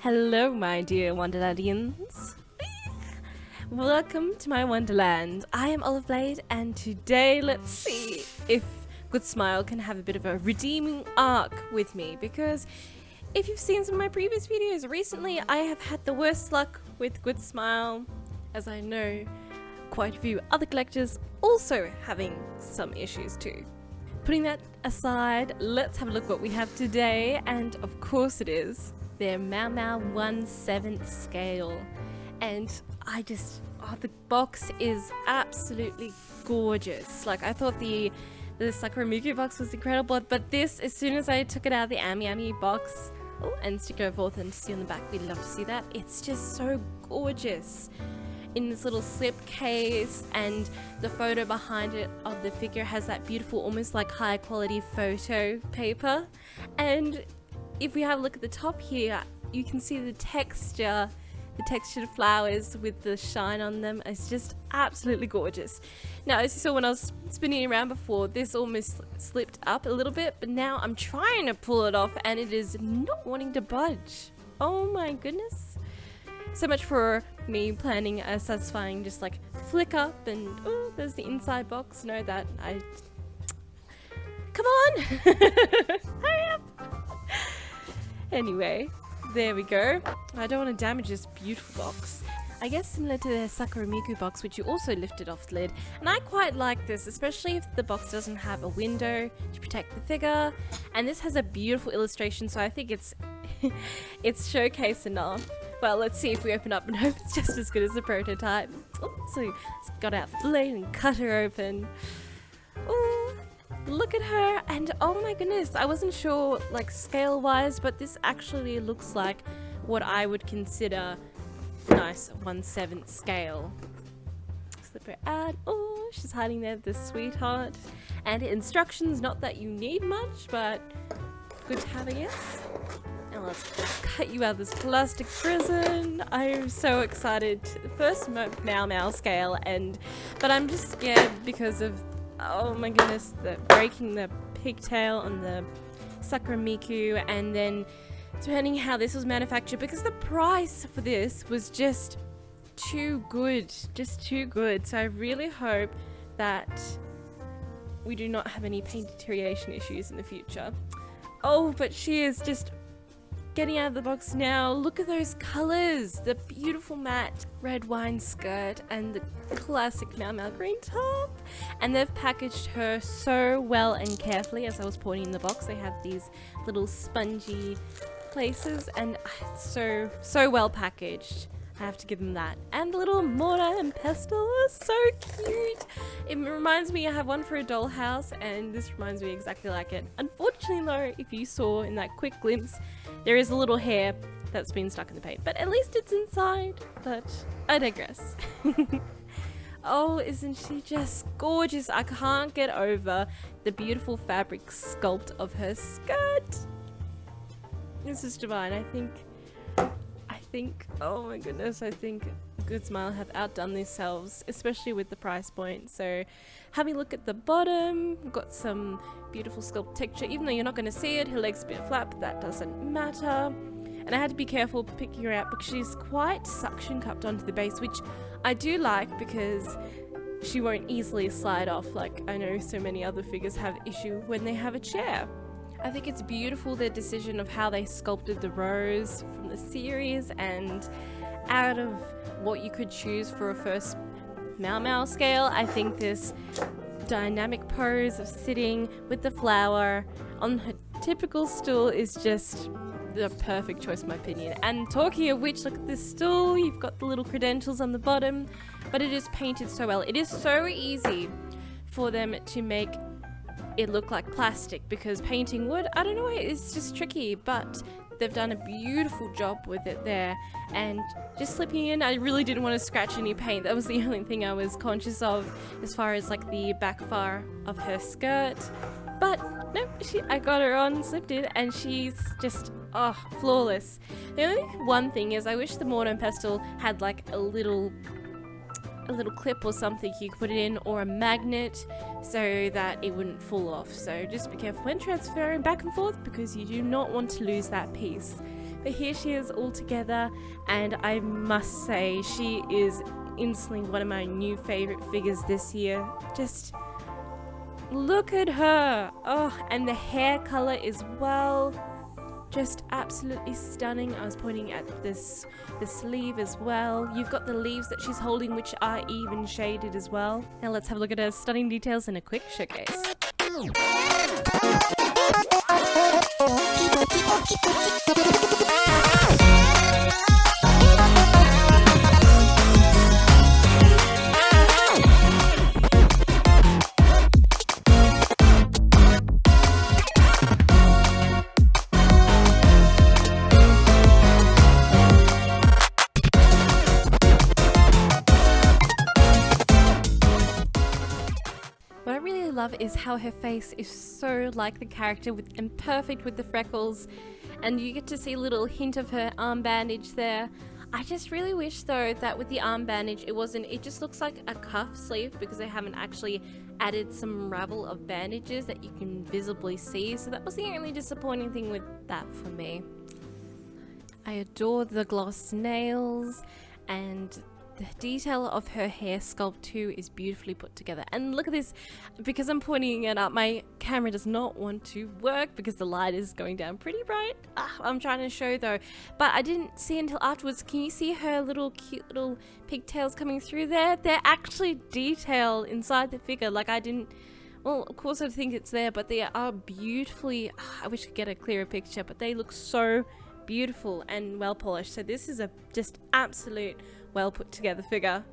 Hello, my dear Wonderlandians. Welcome to my Wonderland. I am Olive Blade, and today let's see if GoodSmile can have a bit of a redeeming arc with me, because if you've seen some of my previous videos recently, I have had the worst luck with GoodSmile, as I know quite a few other collectors also having some issues too. Putting that aside, let's have a look what we have today, and of course it is their Maomao 1/7 scale. And the box is absolutely gorgeous. Like, I thought the Sakura Miku box was incredible, but this, as soon as I took it out of the Ami box, and stick it forth and see on the back, we'd love to see that. It's just so gorgeous in this little slip case, and the photo behind it of the figure has that beautiful, almost like high quality photo paper. And if we have a look at the top here, you can see the textured flowers with the shine on them. It's just absolutely gorgeous. Now, as you saw when I was spinning around before, this almost slipped up a little bit, but now I'm trying to pull it off and it is not wanting to budge. Oh my goodness. So much for me planning a satisfying just like flick up and oh, there's the inside box. Know that come on. Hurry up. Anyway, there we go. I don't want to damage this beautiful box. I guess similar to the Sakura Miku box, which you also lifted off the lid. And I quite like this, especially if the box doesn't have a window to protect the figure. And this has a beautiful illustration, so I think it's it's showcase enough. Well, let's see if we open up and hope it's just as good as the prototype. So it's got out the blade and cut her open. Oh, look at her, and oh my goodness, I wasn't sure like scale wise, but this actually looks like what I would consider nice 1/7 scale. Slip her out. Oh, she's hiding there, the sweetheart. And instructions, not that you need much, but good to have, I guess. Now let's cut you out of this plastic prison. I'm so excited. First Maomao scale, but I'm just scared because of, oh my goodness, breaking the pigtail on the Sakura Miku, and then depending how this was manufactured, because the price for this was just too good. So I really hope that we do not have any paint deterioration issues in the future. Oh, but she is just getting out of the box now. Look at those colors, the beautiful matte red wine skirt and the classic Maomao green top, and they've packaged her so well and carefully. As I was pointing in the box, they have these little spongy places, and it's so well packaged. I have to give them that. And the little mortar and pestle is so cute. It reminds me, I have one for a dollhouse, and this reminds me exactly like it. Unfortunately though, if you saw in that quick glimpse, there is a little hair that's been stuck in the paint, but at least it's inside. But I digress. Oh, isn't she just gorgeous? I can't get over the beautiful fabric sculpt of her skirt. This is divine. I think, oh my goodness, I think GoodSmile have outdone themselves, especially with the price point. So having a look at the bottom, we've got some beautiful sculpt texture, even though you're not going to see it. Her leg's a bit flat, but that doesn't matter. And I had to be careful picking her out because she's quite suction cupped onto the base, which I do like because she won't easily slide off like I know so many other figures have issue when they have a chair. I think it's beautiful, their decision of how they sculpted the rows from the series, and out of what you could choose for a first Maomao scale, I think this dynamic pose of sitting with the flower on her typical stool is just the perfect choice in my opinion. And talking of which, look at this stool, you've got the little credentials on the bottom, but it is painted so well. It is so easy for them to make it look like plastic, because painting wood, I don't know, it's just tricky, but they've done a beautiful job with it there. And just slipping in, I really didn't want to scratch any paint. That was the only thing I was conscious of as far as like the back bar of her skirt. But no, I got her on, slipped in, and she's just, oh, flawless. The only one thing is I wish the mortar and pestle had like a little clip or something you could put it in, or a magnet, so that it wouldn't fall off. So just be careful when transferring back and forth, because you do not want to lose that piece. But here she is all together, and I must say she is instantly one of my new favorite figures this year. Just look at her. Oh, and the hair color as well. Just absolutely stunning. I was pointing at the sleeve as well. You've got the leaves that she's holding, which are even shaded as well. Now let's have a look at her stunning details in a quick showcase. What I really love is how her face is so like the character and perfect with the freckles, and you get to see a little hint of her arm bandage there. I just really wish though that with the arm bandage it just looks like a cuff sleeve, because they haven't actually added some ravel of bandages that you can visibly see, so that was the only disappointing thing with that for me. I adore the gloss nails, and the detail of her hair sculpt too is beautifully put together. And look at this, because I'm pointing it up, my camera does not want to work because the light is going down pretty bright. I'm trying to show though, but I didn't see until afterwards. Can you see her little cute little pigtails coming through there? They're actually detailed inside the figure. Like I didn't, well, of course I think it's there, but they are beautifully, I wish I could get a clearer picture, but they look so beautiful and well polished. So this is a just absolute well put together figure.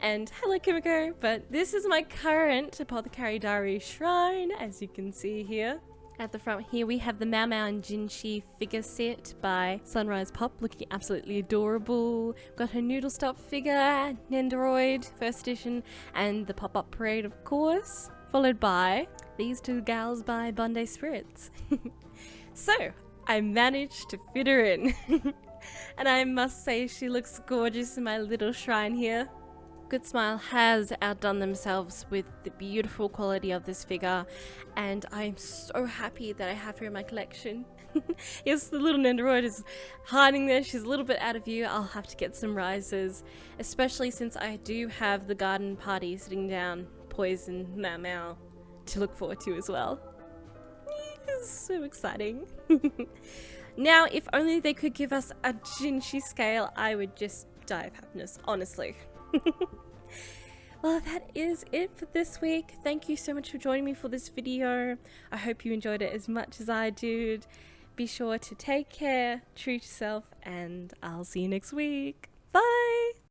And hello Kimiko, but this is my current Apothecary Diary shrine, as you can see here. At the front here we have the Maomao and Jinshi figure set by Sunrise Pop, looking absolutely adorable. Got her noodle stop figure, Nendoroid first edition, and the pop-up parade of course, followed by these two gals by Bondi Spirits. So I managed to fit her in. And I must say she looks gorgeous in my little shrine here. GoodSmile has outdone themselves with the beautiful quality of this figure, and I'm so happy that I have her in my collection. Yes, the little Nendoroid is hiding there. She's a little bit out of view. I'll have to get some risers, especially since I do have the garden party sitting down, Poison Maomao, to look forward to as well. It's so exciting. Now, if only they could give us a Jinshi scale, I would just die of happiness, honestly. Well, that is it for this week. Thank you so much for joining me for this video. I hope you enjoyed it as much as I did. Be sure to take care, treat yourself, and I'll see you next week. Bye!